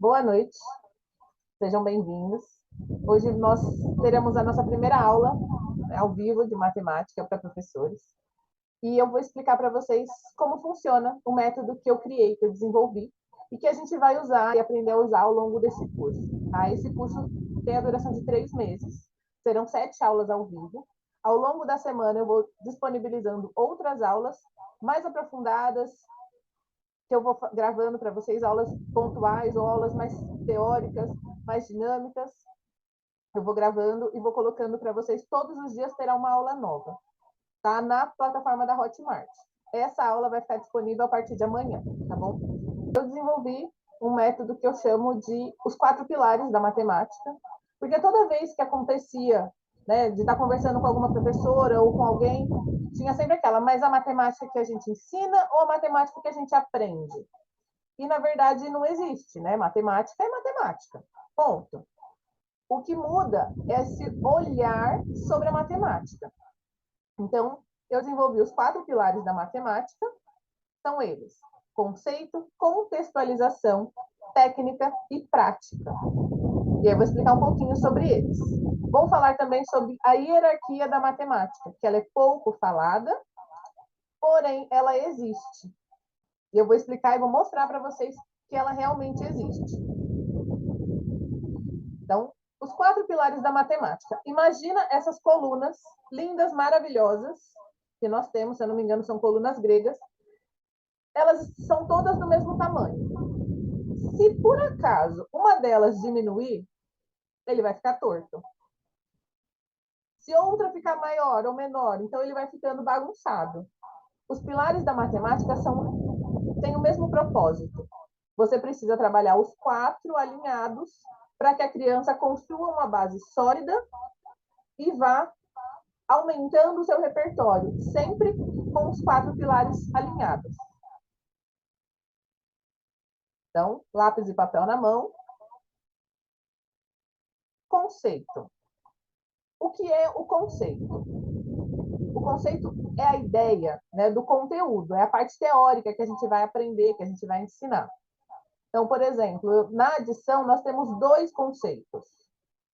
Boa noite, sejam bem-vindos. Hoje nós teremos a nossa primeira aula, né, ao vivo de matemática para professores. E eu vou explicar para vocês como funciona o método que eu criei, que eu desenvolvi, e que a gente vai usar e aprender a usar ao longo desse curso. Tá? Esse curso tem a duração de 3 meses, serão 7 aulas ao vivo. Ao longo da semana eu vou disponibilizando outras aulas mais aprofundadas, que eu vou gravando para vocês, aulas pontuais ou aulas mais teóricas, mais dinâmicas. Eu vou gravando e vou colocando para vocês. Todos os dias terá uma aula nova, tá? Na plataforma da Hotmart. Essa aula vai ficar disponível a partir de amanhã, tá bom? Eu desenvolvi um método que eu chamo de os 4 pilares da matemática, porque toda vez que acontecia, né, de estar conversando com alguma professora ou com alguém, tinha sempre aquela, mas a matemática que a gente ensina ou a matemática que a gente aprende? E, na verdade, não existe, né? Matemática é matemática, ponto. O que muda é esse olhar sobre a matemática. Então, eu desenvolvi os 4 pilares da matemática, são eles: conceito, contextualização, técnica e prática. E eu vou explicar um pouquinho sobre eles. Vou falar também sobre a hierarquia da matemática, que ela é pouco falada, porém ela existe. E eu vou explicar e vou mostrar para vocês que ela realmente existe. Então, os 4 pilares da matemática. Imagina essas colunas lindas, maravilhosas, que nós temos, se eu não me engano, são colunas gregas. Elas são todas do mesmo tamanho. Se por acaso uma delas diminuir, ele vai ficar torto. Se outra ficar maior ou menor, então ele vai ficando bagunçado. Os pilares da matemática têm o mesmo propósito. Você precisa trabalhar os 4 alinhados para que a criança construa uma base sólida e vá aumentando o seu repertório, sempre com os 4 pilares alinhados. Então, lápis e papel na mão. Conceito. O que é o conceito? O conceito é a ideia, né, do conteúdo, é a parte teórica que a gente vai aprender, que a gente vai ensinar. Então, por exemplo, na adição, nós temos 2 conceitos: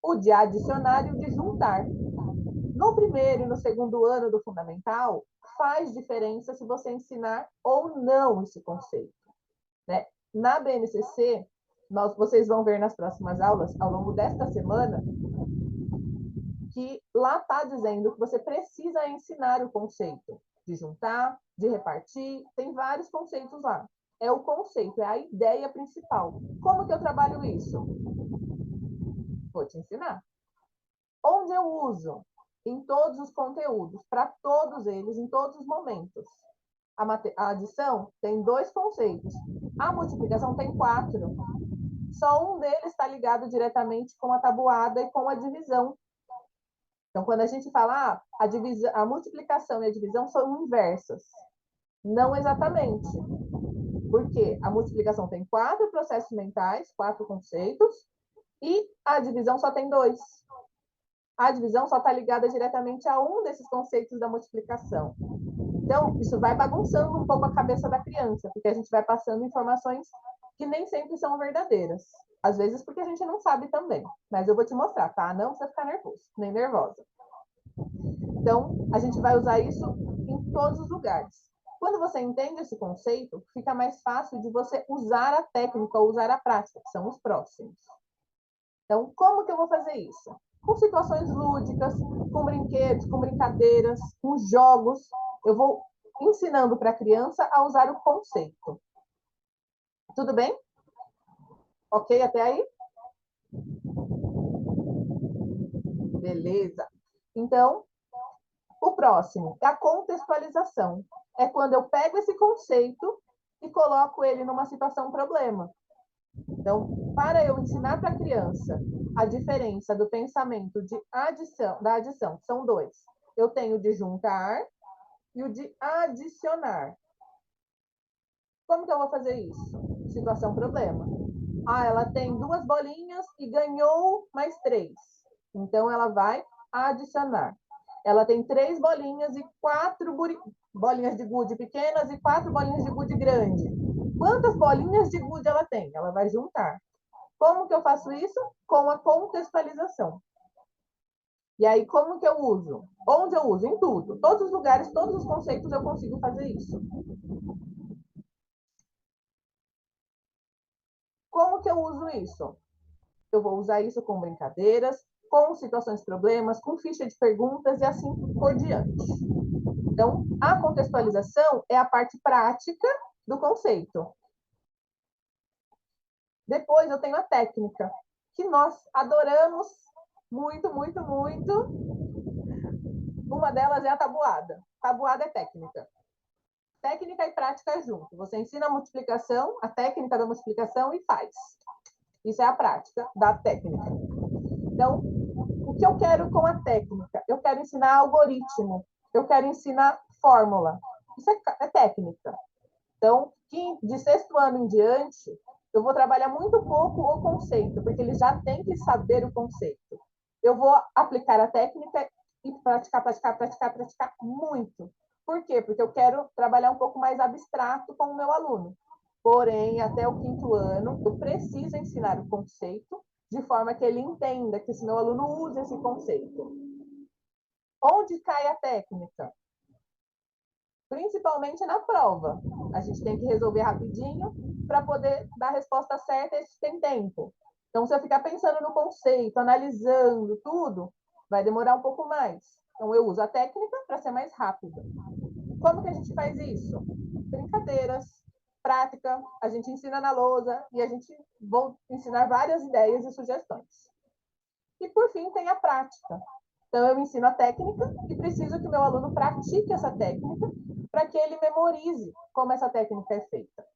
o de adicionar e o de juntar. No primeiro e no segundo ano do fundamental, faz diferença se você ensinar ou não esse conceito, né? Na BNCC, vocês vão ver nas próximas aulas, ao longo desta semana, que lá está dizendo que você precisa ensinar o conceito de juntar, de repartir, tem vários conceitos lá. É o conceito, é a ideia principal. Como que eu trabalho isso? Vou te ensinar. Onde eu uso? Em todos os conteúdos, para todos eles, em todos os momentos. A adição tem 2 conceitos. A multiplicação tem 4. Só um deles está ligado diretamente com a tabuada e com a divisão. Então, quando a gente fala a multiplicação e a divisão são inversas. Não exatamente. Porque a multiplicação tem 4 processos mentais, 4 conceitos, e a divisão só tem 2. A divisão só está ligada diretamente a um desses conceitos da multiplicação. Então, isso vai bagunçando um pouco a cabeça da criança, porque a gente vai passando informações que nem sempre são verdadeiras. Às vezes porque a gente não sabe também. Mas eu vou te mostrar, tá? Não precisa ficar nervoso, nem nervosa. Então, a gente vai usar isso em todos os lugares. Quando você entende esse conceito, fica mais fácil de você usar a técnica ou usar a prática, que são os próximos. Então, como que eu vou fazer isso? Com situações lúdicas, com brinquedos, com brincadeiras, com jogos. Eu vou ensinando para a criança a usar o conceito. Tudo bem? Ok até aí? Beleza. Então, o próximo é a contextualização. É quando eu pego esse conceito e coloco ele numa situação problema. Então, para eu ensinar para a criança a diferença do pensamento da adição, são 2. Eu tenho o de juntar e o de adicionar. Como que eu vou fazer isso? Situação problema. Ela tem 2 bolinhas e ganhou mais 3. Então, ela vai adicionar. Ela tem 3 bolinhas e 4 bolinhas de gude pequenas e 4 bolinhas de gude grande. Quantas bolinhas de gude ela tem? Ela vai juntar. Como que eu faço isso? Com a contextualização. E aí, como que eu uso? Onde eu uso? Em tudo. Todos os lugares, todos os conceitos eu consigo fazer isso. Como que eu uso isso? Eu vou usar isso com brincadeiras, com situações problemas, com ficha de perguntas e assim por diante. Então, a contextualização é a parte prática do conceito. Depois eu tenho a técnica, que nós adoramos muito, muito, muito. Uma delas é a tabuada. Tabuada é técnica. Técnica e prática junto. Você ensina a multiplicação, a técnica da multiplicação e faz. Isso é a prática da técnica. Então, o que eu quero com a técnica? Eu quero ensinar algoritmo, eu quero ensinar fórmula. Isso é técnica. Então, de sexto ano em diante, eu vou trabalhar muito pouco o conceito, porque ele já tem que saber o conceito. Eu vou aplicar a técnica e praticar, praticar, praticar, praticar muito. Por quê? Porque eu quero trabalhar um pouco mais abstrato com o meu aluno. Porém, até o quinto ano, eu preciso ensinar o conceito de forma que ele entenda, que esse meu aluno use esse conceito. Onde cai a técnica? Principalmente na prova. A gente tem que resolver rapidinho para poder dar a resposta certa e a gente tem tempo. Então, se eu ficar pensando no conceito, analisando tudo, vai demorar um pouco mais. Então, eu uso a técnica para ser mais rápido. Como que a gente faz isso? Brincadeiras, prática, a gente ensina na lousa e a gente vou ensinar várias ideias e sugestões. E, por fim, tem a prática. Então, eu ensino a técnica e preciso que meu aluno pratique essa técnica para que ele memorize como essa técnica é feita.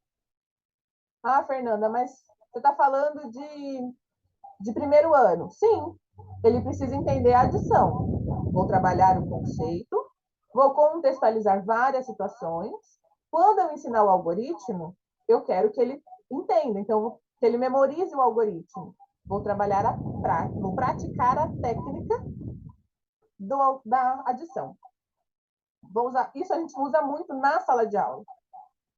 Ah, Fernanda, mas você está falando de primeiro ano. Sim, ele precisa entender a adição. Vou trabalhar o conceito, vou contextualizar várias situações. Quando eu ensinar o algoritmo, eu quero que ele entenda, então, que ele memorize o algoritmo. Vou trabalhar vou praticar a técnica da adição. Vou usar, isso a gente usa muito na sala de aula.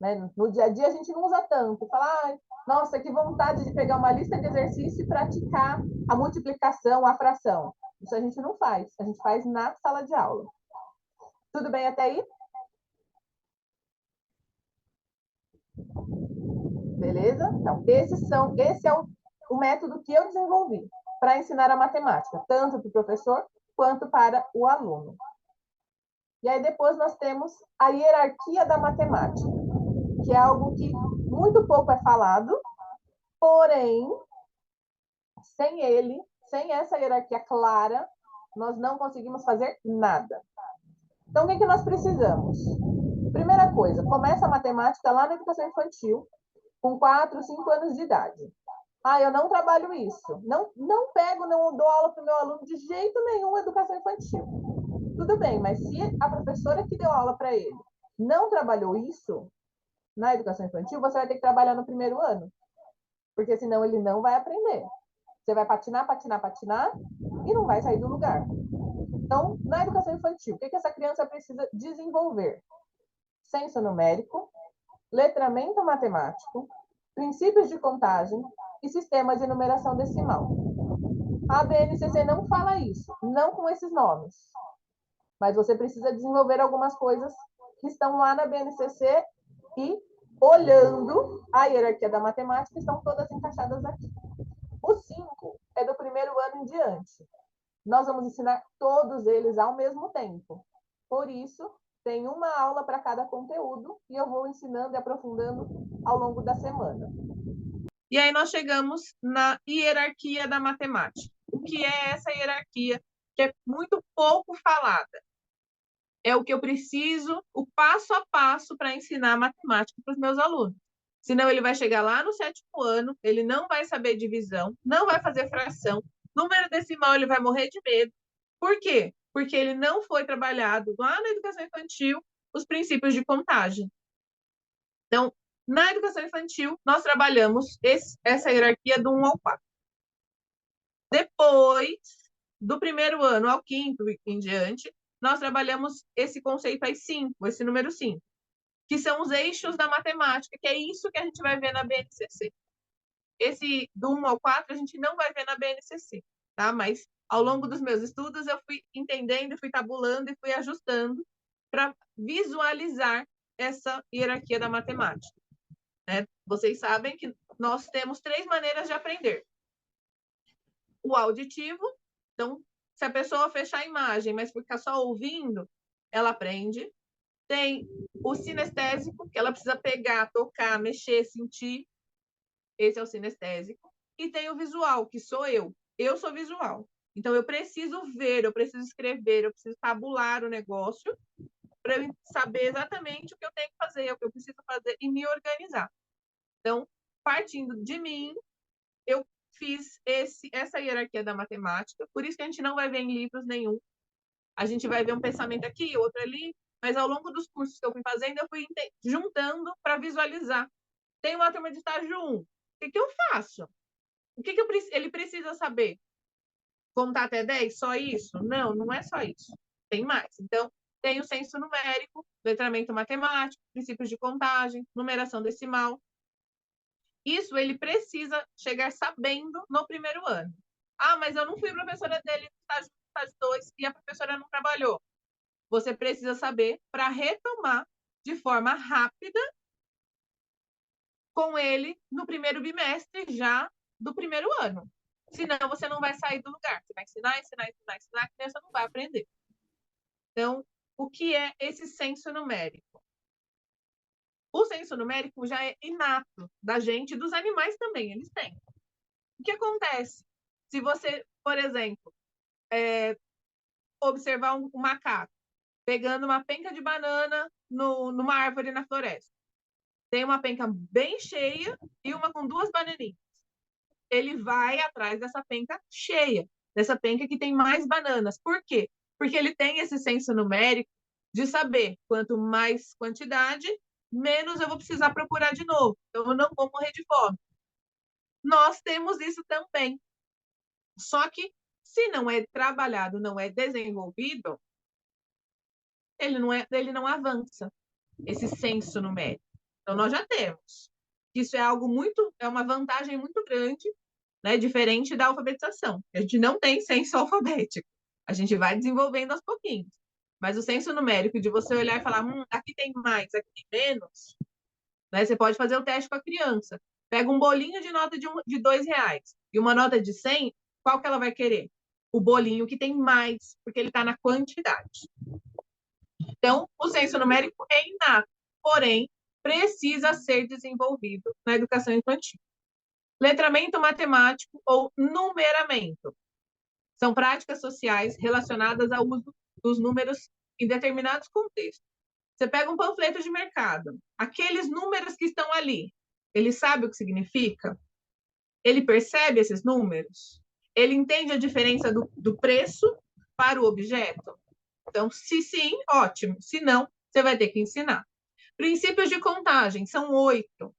Né? No dia a dia a gente não usa tanto. Falar, nossa, que vontade de pegar uma lista de exercício e praticar a multiplicação, a fração. Isso a gente não faz, a gente faz na sala de aula. Tudo bem até aí? Beleza? Então, esse é o método que eu desenvolvi para ensinar a matemática, tanto para o professor quanto para o aluno. E aí depois nós temos a hierarquia da matemática, que é algo que muito pouco é falado, porém, sem essa hierarquia clara, nós não conseguimos fazer nada. Então, o que nós precisamos? Primeira coisa, começa a matemática lá na educação infantil, com 4, 5 anos de idade. Ah, eu não trabalho isso. Não pego, não dou aula para o meu aluno de jeito nenhum educação infantil. Tudo bem, mas se a professora que deu aula para ele não trabalhou isso na educação infantil, você vai ter que trabalhar no primeiro ano. Porque senão ele não vai aprender. Você vai patinar, patinar, patinar e não vai sair do lugar. Então, na educação infantil, o que essa criança precisa desenvolver? Senso numérico, letramento matemático, princípios de contagem e sistemas de numeração decimal. A BNCC não fala isso, não com esses nomes. Mas você precisa desenvolver algumas coisas que estão lá na BNCC e, olhando a hierarquia da matemática, estão todas encaixadas aqui. O 5 é do primeiro ano em diante. Nós vamos ensinar todos eles ao mesmo tempo. Por isso, tem uma aula para cada conteúdo e eu vou ensinando e aprofundando ao longo da semana. E aí nós chegamos na hierarquia da matemática. O que é essa hierarquia que é muito pouco falada? É o que eu preciso, o passo a passo para ensinar matemática para os meus alunos. Senão ele vai chegar lá no 7º ano, ele não vai saber divisão, não vai fazer fração, número decimal ele vai morrer de medo. Por quê? Porque ele não foi trabalhado lá na educação infantil os princípios de contagem. Então, na educação infantil, nós trabalhamos essa hierarquia do 1 ao 4. Depois, do primeiro ano ao 5º e em diante, nós trabalhamos esse conceito aí 5, esse número 5, que são os eixos da matemática, que é isso que a gente vai ver na BNCC. Esse do 1 ao 4 a gente não vai ver na BNCC, tá? Mas ao longo dos meus estudos eu fui entendendo, fui tabulando e fui ajustando para visualizar essa hierarquia da matemática, né? Vocês sabem que nós temos 3 maneiras de aprender. O auditivo, então, se a pessoa fechar a imagem, mas ficar só ouvindo, ela aprende. Tem o sinestésico, que ela precisa pegar, tocar, mexer, sentir. Esse é o sinestésico. E tem o visual, que sou eu. Eu sou visual. Então, eu preciso ver, eu preciso escrever, eu preciso tabular o negócio para eu saber exatamente o que eu tenho que fazer, o que eu preciso fazer e me organizar. Então, partindo de mim, eu fiz essa hierarquia da matemática, por isso que a gente não vai ver em livros nenhum. A gente vai ver um pensamento aqui, outro ali, mas ao longo dos cursos que eu fui fazendo, eu fui juntando para visualizar. Tem uma turma de estágio 1, o que eu faço? O que ele precisa saber? Contar até 10? Só isso? Não, não é só isso. Tem mais. Então, tem o senso numérico, letramento matemático, princípios de contagem, numeração decimal. Isso ele precisa chegar sabendo no primeiro ano. Ah, mas eu não fui professora dele no estágio 2 e a professora não trabalhou. Você precisa saber para retomar de forma rápida com ele no primeiro bimestre já do primeiro ano. Senão você não vai sair do lugar. Você vai ensinar, ensinar, ensinar, ensinar, a criança não vai aprender. Então, o que é esse senso numérico? O senso numérico já é inato da gente e dos animais também, eles têm. O que acontece? Se você, por exemplo, observar um macaco pegando uma penca de banana numa árvore na floresta. Tem uma penca bem cheia e uma com 2 bananinhas. Ele vai atrás dessa penca cheia, dessa penca que tem mais bananas. Por quê? Porque ele tem esse senso numérico de saber quanto mais quantidade, menos eu vou precisar procurar de novo. Então, eu não vou morrer de fome. Nós temos isso também. Só que, se não é trabalhado, não é desenvolvido, ele não avança esse senso numérico. Então, nós já temos. Isso é algo é uma vantagem muito grande, né, diferente da alfabetização. A gente não tem senso alfabético. A gente vai desenvolvendo aos pouquinhos. Mas o senso numérico de você olhar e falar, aqui tem mais, aqui tem menos, né? Você pode fazer o teste com a criança. Pega um bolinho de nota de R$ 2 e uma nota de 100, qual que ela vai querer? O bolinho que tem mais, porque ele está na quantidade. Então, o senso numérico é inato, porém, precisa ser desenvolvido na educação infantil. Letramento matemático ou numeramento são práticas sociais relacionadas ao uso dos números em determinados contextos. Você pega um panfleto de mercado, aqueles números que estão ali, ele sabe o que significa? Ele percebe esses números? Ele entende a diferença do preço para o objeto? Então, se sim, ótimo. Se não, você vai ter que ensinar. Princípios de contagem, são 8.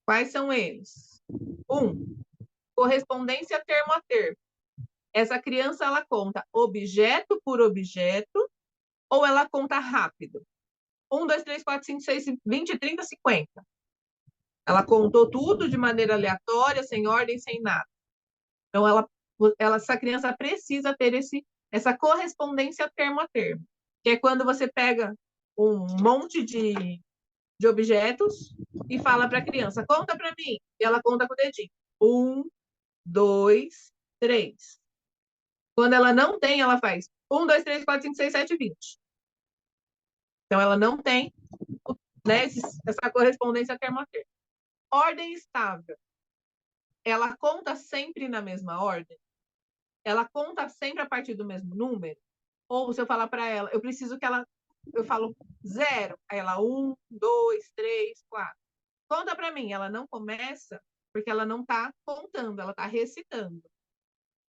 Quais são eles? 1. Correspondência termo a termo. Essa criança, ela conta objeto por objeto ou ela conta rápido? 1, 2, 3, 4, 5, 6, 20, 30, 50. Ela contou tudo de maneira aleatória, sem ordem, sem nada. Então, essa criança precisa ter essa correspondência termo a termo, que é quando você pega um monte de objetos e fala para a criança, conta para mim. E ela conta com o dedinho. 1, 2, 3. Quando ela não tem, ela faz 1, 2, 3, 4, 5, 6, 7, 20. Então, ela não tem, né, essa correspondência termo a termo. Ordem estável. Ela conta sempre na mesma ordem? Ela conta sempre a partir do mesmo número? Ou se eu falar para ela, eu preciso que ela... Eu falo 0, aí ela 1, 2, 3, 4. Conta para mim. Ela não começa porque ela não está contando, ela está recitando.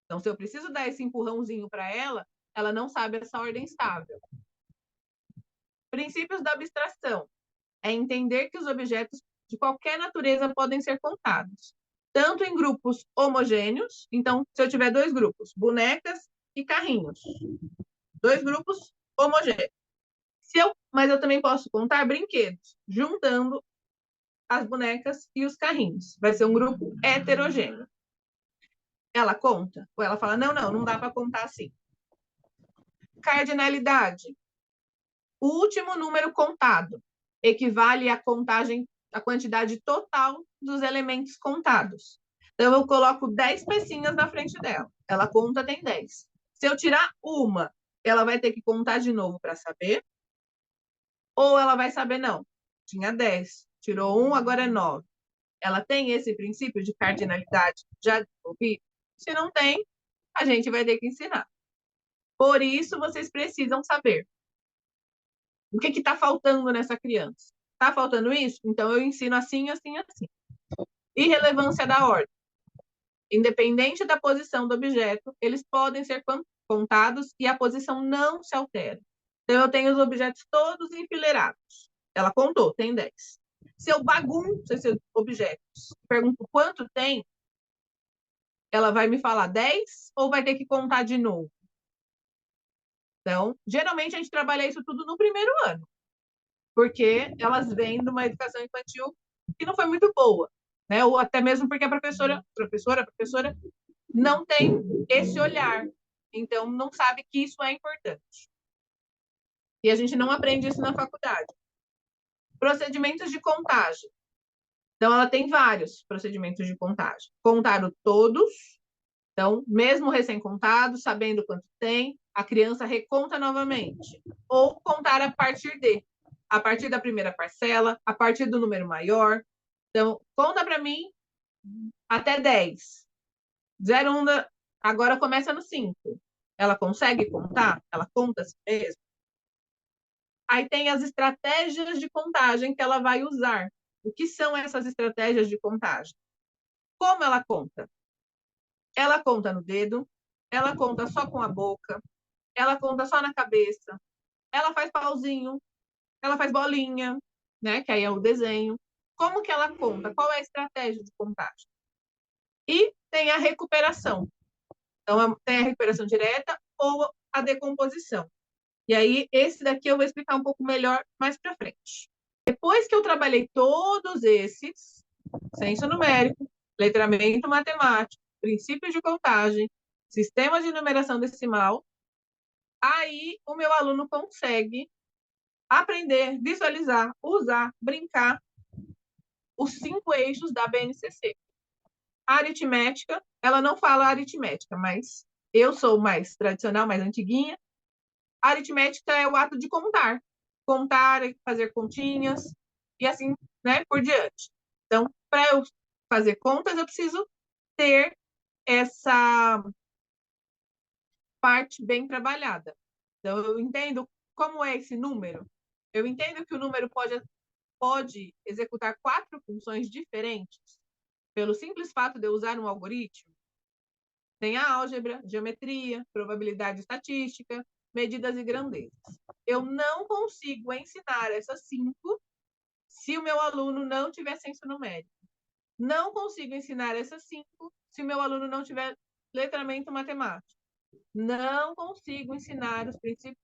Então, se eu preciso dar esse empurrãozinho para ela, ela não sabe essa ordem estável. Princípios da abstração. É entender que os objetos de qualquer natureza podem ser contados, tanto em grupos homogêneos, então, se eu tiver 2 grupos, bonecas e carrinhos, 2 grupos homogêneos. Mas eu também posso contar brinquedos, juntando as bonecas e os carrinhos. Vai ser um grupo heterogêneo. Ela conta? Ou ela fala, não dá para contar assim. Cardinalidade. O último número contado equivale à contagem, à quantidade total dos elementos contados. Então, eu coloco 10 pecinhas na frente dela. Ela conta, tem 10. Se eu tirar uma, ela vai ter que contar de novo para saber? Ou ela vai saber, não, tinha 10, tirou um, agora é 9. Ela tem esse princípio de cardinalidade já desenvolvido? Se não tem, a gente vai ter que ensinar. Por isso, vocês precisam saber o que está faltando nessa criança. Está faltando isso? Então, eu ensino assim, assim, assim. Irrelevância da ordem. Independente da posição do objeto, eles podem ser contados e a posição não se altera. Então, eu tenho os objetos todos enfileirados. Ela contou, tem 10. Se eu bagunço esses objetos, pergunto quanto tem, ela vai me falar 10 ou vai ter que contar de novo? Então, geralmente a gente trabalha isso tudo no primeiro ano, porque elas vêm de uma educação infantil que não foi muito boa, né? Ou até mesmo porque a professora não tem esse olhar, então não sabe que isso é importante. E a gente não aprende isso na faculdade. Procedimentos de contagem. Então, ela tem vários procedimentos de contagem. Contar o todos, então, mesmo recém-contado, sabendo quanto tem, a criança reconta novamente. Ou contar a partir da primeira parcela, a partir do número maior. Então, conta para mim até 10. 0, 1, agora começa no 5. Ela consegue contar? Ela conta assim mesmo? Aí tem as estratégias de contagem que ela vai usar. O que são essas estratégias de contagem? Como ela conta? Ela conta no dedo, ela conta só com a boca, ela conta só na cabeça, ela faz pauzinho, ela faz bolinha, né? Que aí é o desenho. Como que ela conta? Qual é a estratégia de contagem? E tem a recuperação. Então, tem a recuperação direta ou a decomposição. E aí, esse daqui eu vou explicar um pouco melhor mais para frente. Depois que eu trabalhei todos esses, ciência numérico, letramento matemático, princípios de contagem, sistema de numeração decimal, aí o meu aluno consegue aprender, visualizar, usar, brincar os 5 eixos da BNCC. A aritmética, ela não fala aritmética, mas eu sou mais tradicional, mais antiguinha. A aritmética é o ato de contar. Contar, fazer continhas, e assim, né, por diante. Então, para eu fazer contas, eu preciso ter essa parte bem trabalhada. Então, eu entendo como é esse número. Eu entendo que o número pode executar 4 funções diferentes, pelo simples fato de eu usar um algoritmo. Tem a álgebra, geometria, probabilidade estatística, medidas e grandezas. Eu não consigo ensinar essas 5 se o meu aluno não tiver senso numérico. Não consigo ensinar essas 5 se o meu aluno não tiver letramento matemático. Não consigo ensinar os princípios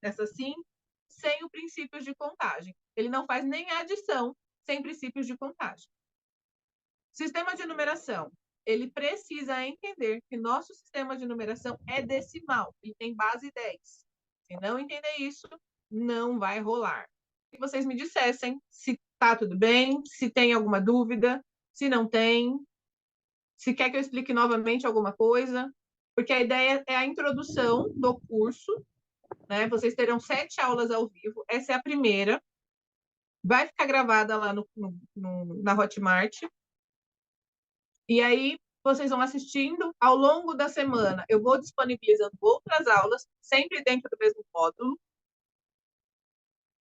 dessas 5 sem os princípios de contagem. Ele não faz nem a adição sem princípios de contagem. Sistema de numeração. Ele precisa entender que nosso sistema de numeração é decimal, ele tem base 10. Se não entender isso, não vai rolar. Que vocês me dissessem se está tudo bem, se tem alguma dúvida, se não tem, se quer que eu explique novamente alguma coisa, porque a ideia é a introdução do curso, né? Vocês terão 7 aulas ao vivo, essa é a primeira, vai ficar gravada lá na Hotmart, e aí vocês vão assistindo ao longo da semana. Eu vou disponibilizando outras aulas, sempre dentro do mesmo módulo.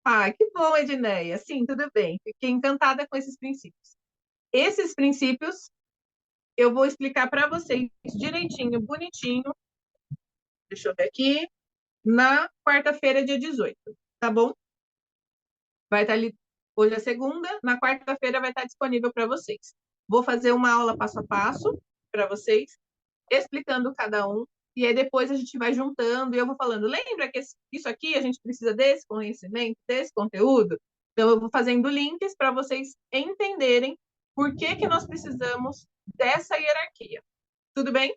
Ah, que bom, Edneia. Sim, tudo bem. Fiquei encantada com esses princípios. Esses princípios eu vou explicar para vocês direitinho, bonitinho. Deixa eu ver aqui. Na quarta-feira, dia 18, tá bom? Vai estar ali. Hoje é segunda, na quarta-feira vai estar disponível para vocês. Vou fazer uma aula passo a passo para vocês, explicando cada um, e aí depois a gente vai juntando e eu vou falando, lembra que isso aqui a gente precisa desse conhecimento, desse conteúdo? Então, eu vou fazendo links para vocês entenderem por que que nós precisamos dessa hierarquia. Tudo bem?